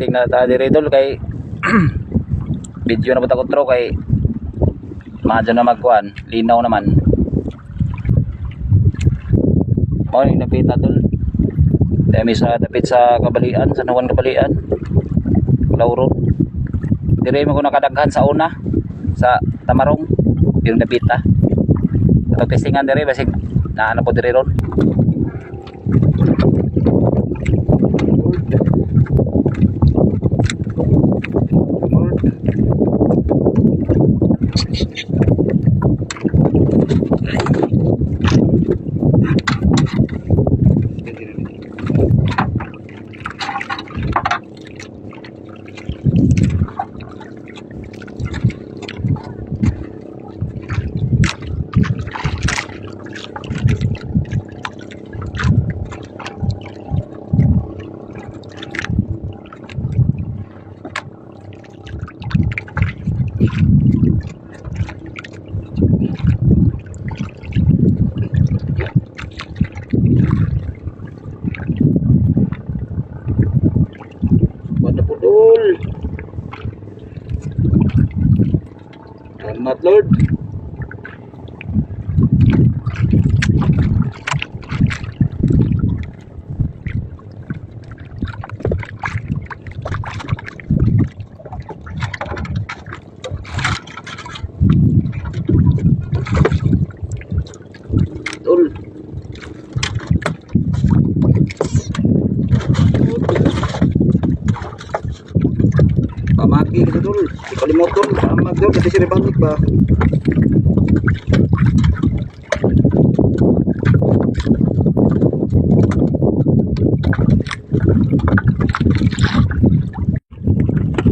camping na tayo diri idol kay video na ko tro kay madyo na magkuan, linaw naman. Mao ni napita idol. Dami sa dapit sa Kabalian, sa Nuwan Kabalian. Lauron. Dire mo ko nakadaghan sa una sa Tamarong yung napita. Ito testingan dire basig naano po dire ron. Salamat Lord. Tol. Pamagi kita dulu, kalimutan sama dulu di sini balik ba.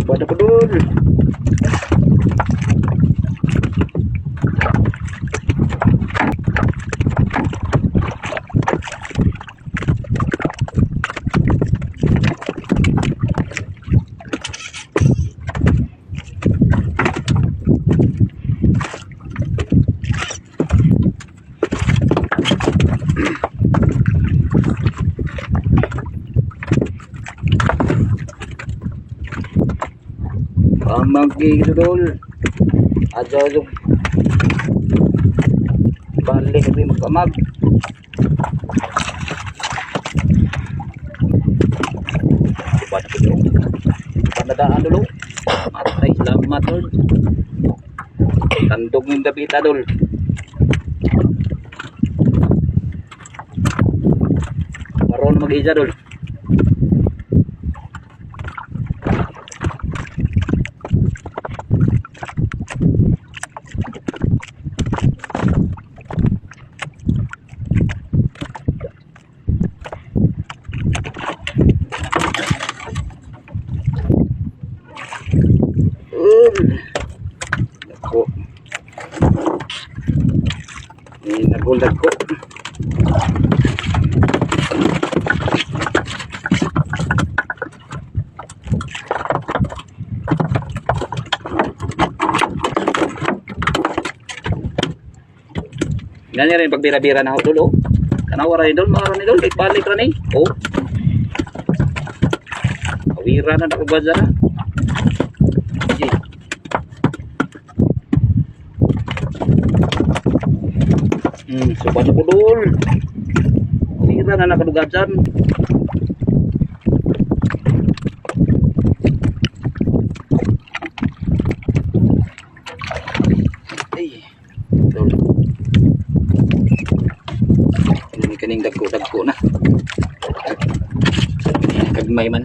Pada pedul. Pamagi gitu dul aja aja balik tapi magkamag pada itu pandadaan dulu matay selamat dul tandog yung dapita dul maroon mag-isa dul. Ako nagulat ko ganyan rin pag bira-bira na ako dulo kanawara ni dol mara ni dol balik ra ni oh awira na nakabadza na. Sobat ko dul. Tira na nakadugadsan. Ay. Dul. Ini kaning dagko na. Kagmay man.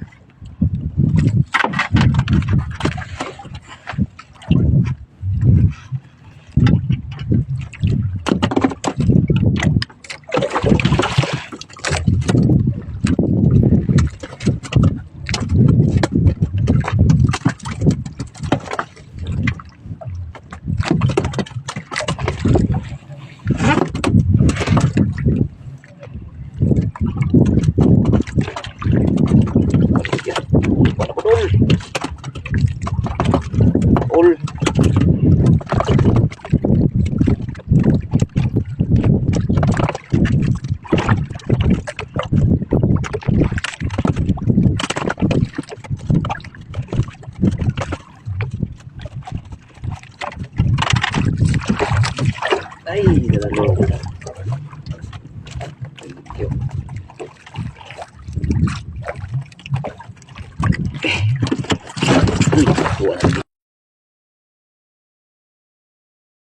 Lalo. Thank you. Buwan lagi.